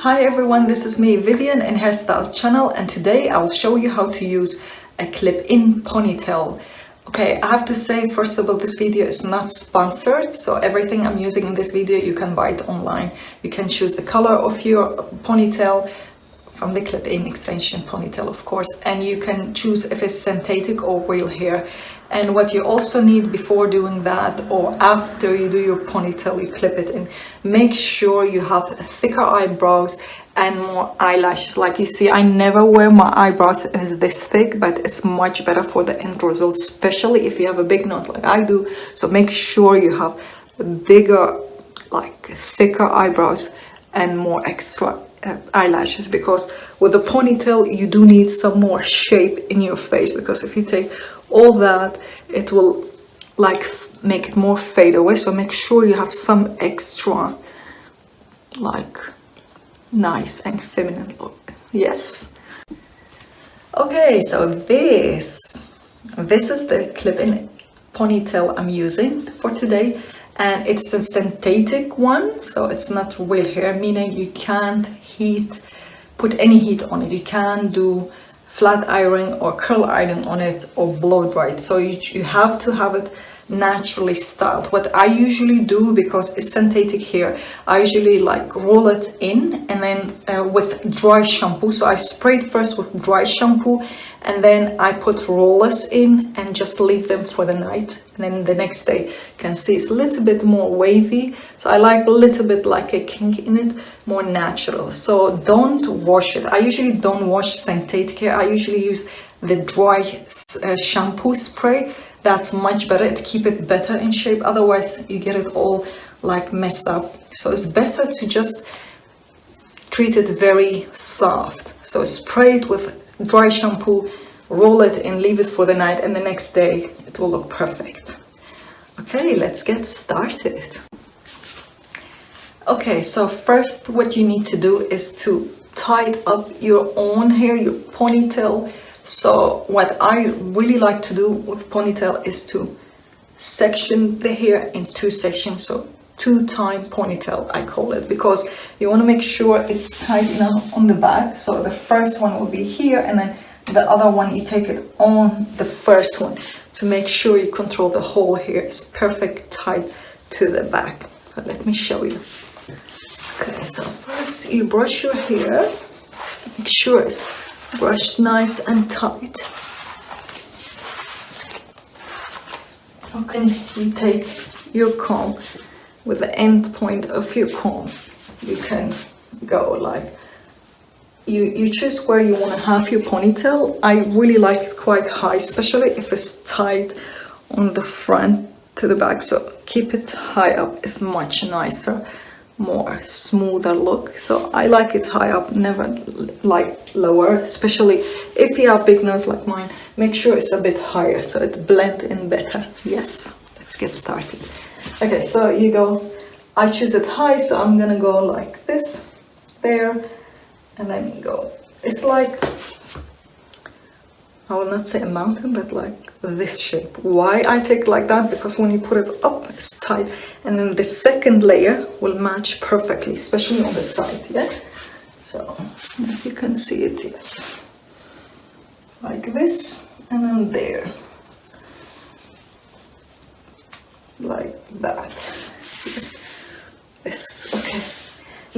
Hi everyone, this is me, Vivian in Hairstyle channel, and today I'll show you how to use a clip-in ponytail. Okay, I have to say, first of all, this video is not sponsored, so everything I'm using in this video you can buy it online. You can choose the color of your ponytail from the clip-in extension ponytail, of course, and you can choose if it's synthetic or real hair. And what you also need before doing that, or after you do your ponytail, you clip it in, make sure you have thicker eyebrows and more eyelashes. Like you see, I never wear my eyebrows as this thick, but it's much better for the end result, especially if you have a big nose like I do. So make sure you have bigger, like thicker eyebrows and more extra eyelashes, because with the ponytail you do need some more shape in your face, because if you take all that it will like make it more fade away. So make sure you have some extra like nice and feminine look. Yes. Okay, so this is the clip-in ponytail I'm using for today, and it's a synthetic one, so it's not real hair, meaning you can't put any heat on it. You can't do flat iron or curl iron on it or blow dry it. So you have to have it naturally styled. What I usually do, because it's synthetic hair, I usually like roll it in and then with dry shampoo. So I spray it first with dry shampoo, and then I put rollers in and just leave them for the night, and then the next day you can see it's a little bit more wavy. So I like a little bit like a kink in it, more natural. So don't wash it. I usually don't wash synthetic hair. I usually use the dry shampoo spray. That's much better. It keeps it better in shape, otherwise you get it all like messed up. So it's better to just treat it very soft. So spray it with dry shampoo, roll it and leave it for the night, and the next day it will look perfect. Okay, let's get started. Okay, so first what you need to do is to tie up your own hair, your ponytail. So what I really like to do with ponytail is to section the hair in two sections. So two-time ponytail I call it, because you want to make sure it's tight enough on the back. So the first one will be here, and then the other one you take it on the first one to make sure you control the whole hair is perfect tight to the back. So let me show you. Okay, so first you brush your hair, make sure it's brushed nice and tight. Okay, you take your comb. With the end point of your comb, you can go like, you choose where you want to have your ponytail. I really like it quite high, especially if it's tied on the front to the back. So keep it high up, it's much nicer, more smoother look. So I like it high up, never like lower, especially if you have big nose like mine. Make sure it's a bit higher so it blends in better. Yes, let's get started. Okay, so you go, I choose it high, so I'm gonna go like this, there, and then go. It's like, I will not say a mountain, but like this shape. Why I take it like that? Because when you put it up, it's tight, and then the second layer will match perfectly, especially on the side, yeah? So, if you can see it, yes. Like this, and then there. Like that. Yes. Yes. Okay.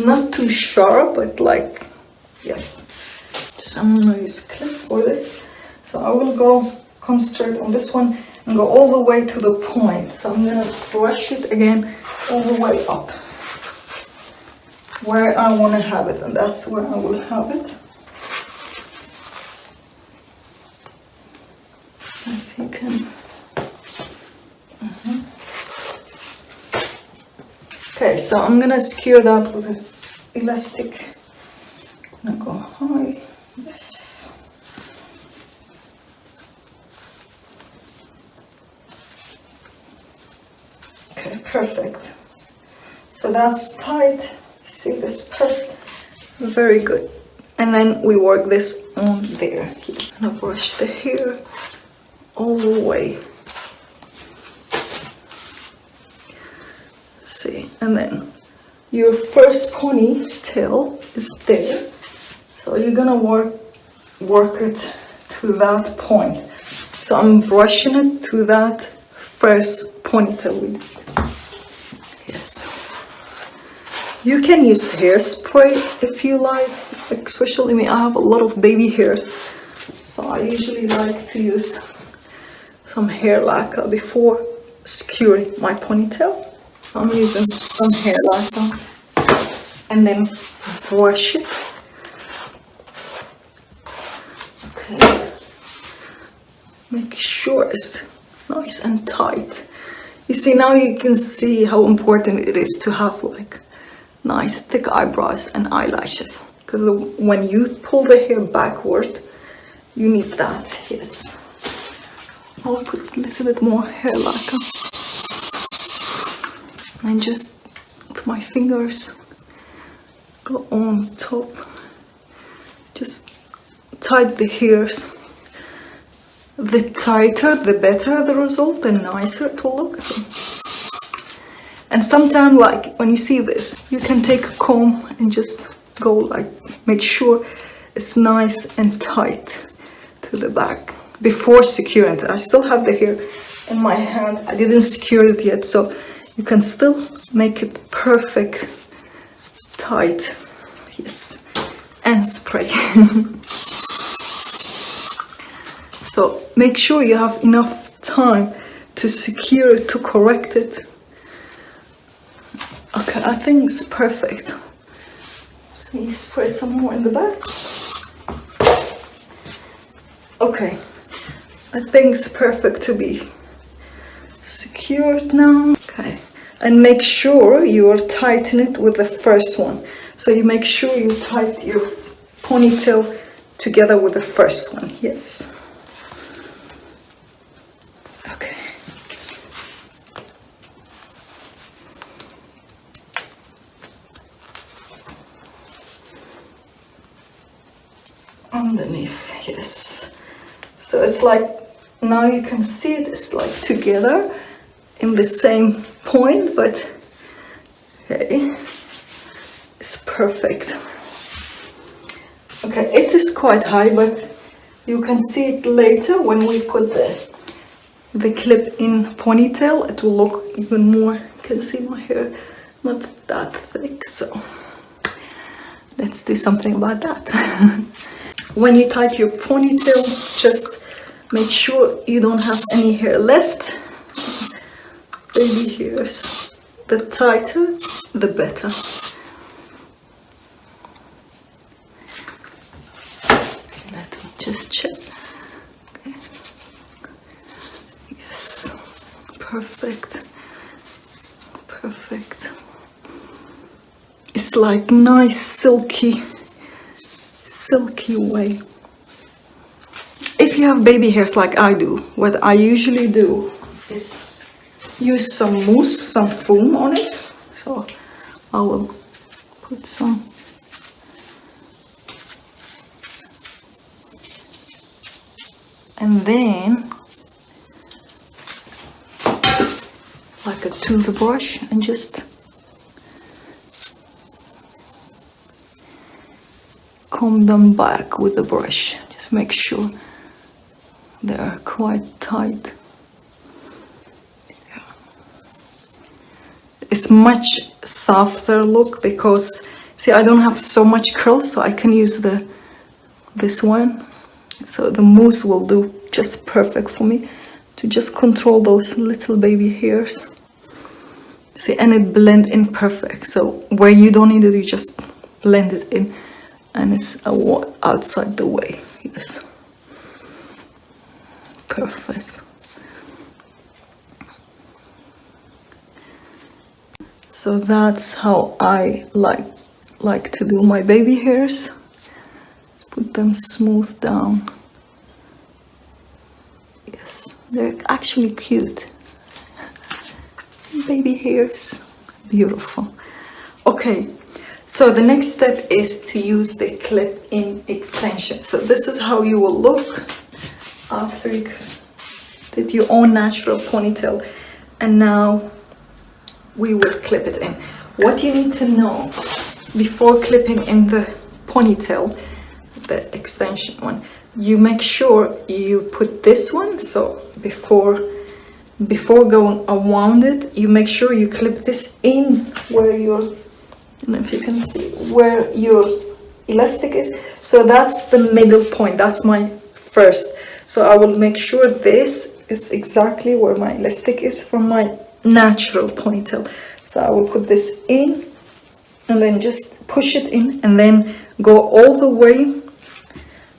Not too sharp, but like, yes. Just I'm gonna use a clip for this. So I will go concentrate on this one and go all the way to the point. So I'm gonna brush it again all the way up where I want to have it, and that's where I will have it. If you can. Okay, so I'm gonna skewer that with an elastic. I'm gonna go high. Yes. Okay, perfect. So that's tight. You see this perfect. Very good. And then we work this on there. I'm gonna brush the hair all the way. See, and then your first ponytail is there. So you're gonna work it to that point. So I'm brushing it to that first ponytail we did. Yes. You can use hairspray if you like, especially me. I have a lot of baby hairs, so I usually like to use some hair lacquer before securing my ponytail. I'm using some hair lacquer and then brush it. Okay. Make sure it's nice and tight. You see, now you can see how important it is to have like nice thick eyebrows and eyelashes, because when you pull the hair backward, you need that. Yes. I'll put a little bit more hair lacquer and just with my fingers go on top, just tight the hairs. The tighter, the better the result, the nicer it will look. And sometimes, like when you see this, you can take a comb and just go like, make sure it's nice and tight to the back before securing it. I still have the hair in my hand. I didn't secure it yet, so you can still make it perfect tight. Yes. And spray. So make sure you have enough time to secure it, to correct it. Okay, I think it's perfect. See, spray some more in the back. Okay, I think it's perfect to be secured now. Okay, and make sure you are tighten it with the first one. So you make sure you tighten your ponytail together with the first one. Yes. Okay. Underneath, yes. So it's like, now you can see it, it's like together in the same point, but okay, it's perfect. Okay, it is quite high, but you can see it later when we put the clip in ponytail. It will look even more. You can see my hair not that thick, so let's do something about that. When you tie your ponytail, just make sure you don't have any hair left. Baby hairs. The tighter, the better. Let me just check. Okay. Yes. Perfect. Perfect. It's like nice silky way. If you have baby hairs like I do, what I usually do is use some mousse, some foam on it. So I will put some. And then like a toothbrush and just comb them back with the brush. Just make sure they are quite tight. Yeah. It's much softer look because, see, I don't have so much curl, so I can use this one. So the mousse will do just perfect for me to just control those little baby hairs. See, and it blend in perfect. So where you don't need it, you just blend it in. And it's outside the way. Yes. Perfect. So that's how I like to do my baby hairs. Put them smooth down. Yes, they're actually cute. Baby hairs. Beautiful. Okay. So the next step is to use the clip-in extension. So this is how you will look after you did your own natural ponytail. And now we will clip it in. What you need to know before clipping in the ponytail, the extension one, you make sure you put this one. So before going around it, you make sure you clip this in where your, I don't know if you can see where your elastic is. So that's the middle point. That's my first. So I will make sure this is exactly where my elastic is for my natural ponytail. So I will put this in and then just push it in and then go all the way.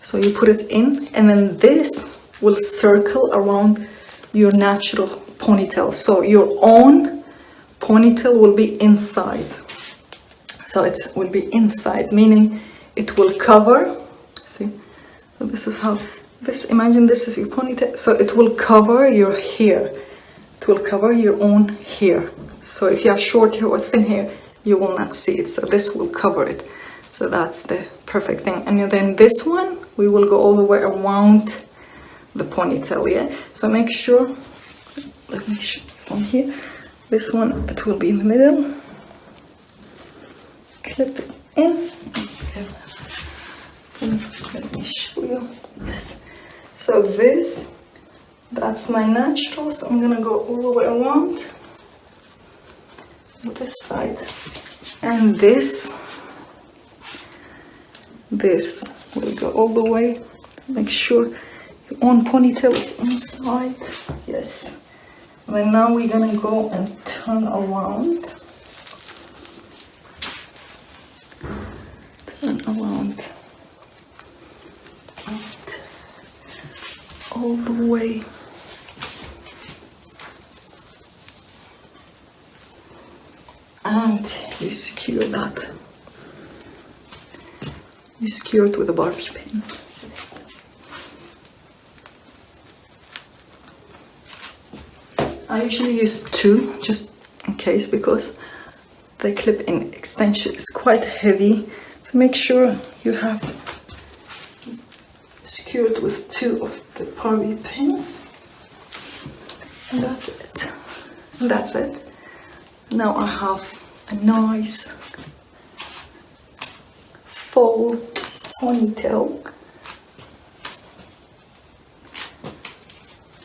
So you put it in and then this will circle around your natural ponytail. So your own ponytail will be inside. So it will be inside, meaning it will cover. See, so this is how this, imagine this is your ponytail. So it will cover your hair. It will cover your own hair. So if you have short hair or thin hair, you will not see it. So this will cover it. So that's the perfect thing. And then this one, we will go all the way around the ponytail, yeah? So make sure, let me show you from here. This one, it will be in the middle. Clip it in. Let me show you. Yes. So this, that's my natural. So I'm gonna go all the way around this side. And this will go all the way. Make sure your own ponytail is inside. Yes. And then now we're gonna go and turn around. Turn around. And all the way. And you secure that. You secure it with a barbie pin. I usually use two, just in case, because the clip-in extension is quite heavy. So make sure you have secured with two of the barbie pins. And that's it. And that's it. Now I have a nice full ponytail.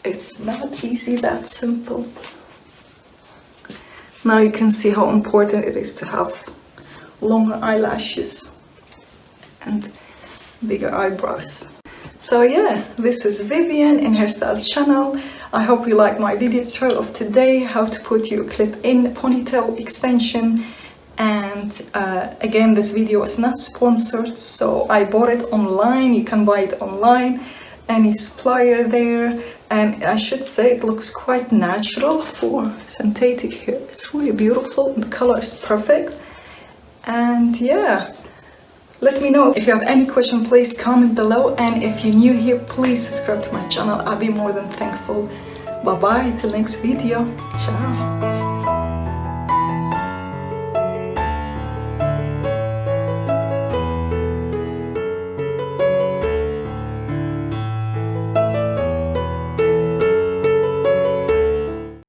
It's not easy, that simple. Now you can see how important it is to have longer eyelashes and bigger eyebrows. So yeah, this is Vivyan in Hairstyle channel. I hope you like my video tutorial of today, how to put your clip-in ponytail extension. And again, this video is not sponsored, so I bought it online. You can buy it online, any supplier there. And I should say it looks quite natural for synthetic hair. It's really beautiful, the color is perfect. And yeah, let me know if you have any question. Please comment below, and if you're new here, please subscribe to my channel. I'll be more than thankful. Bye bye, till next video. Ciao.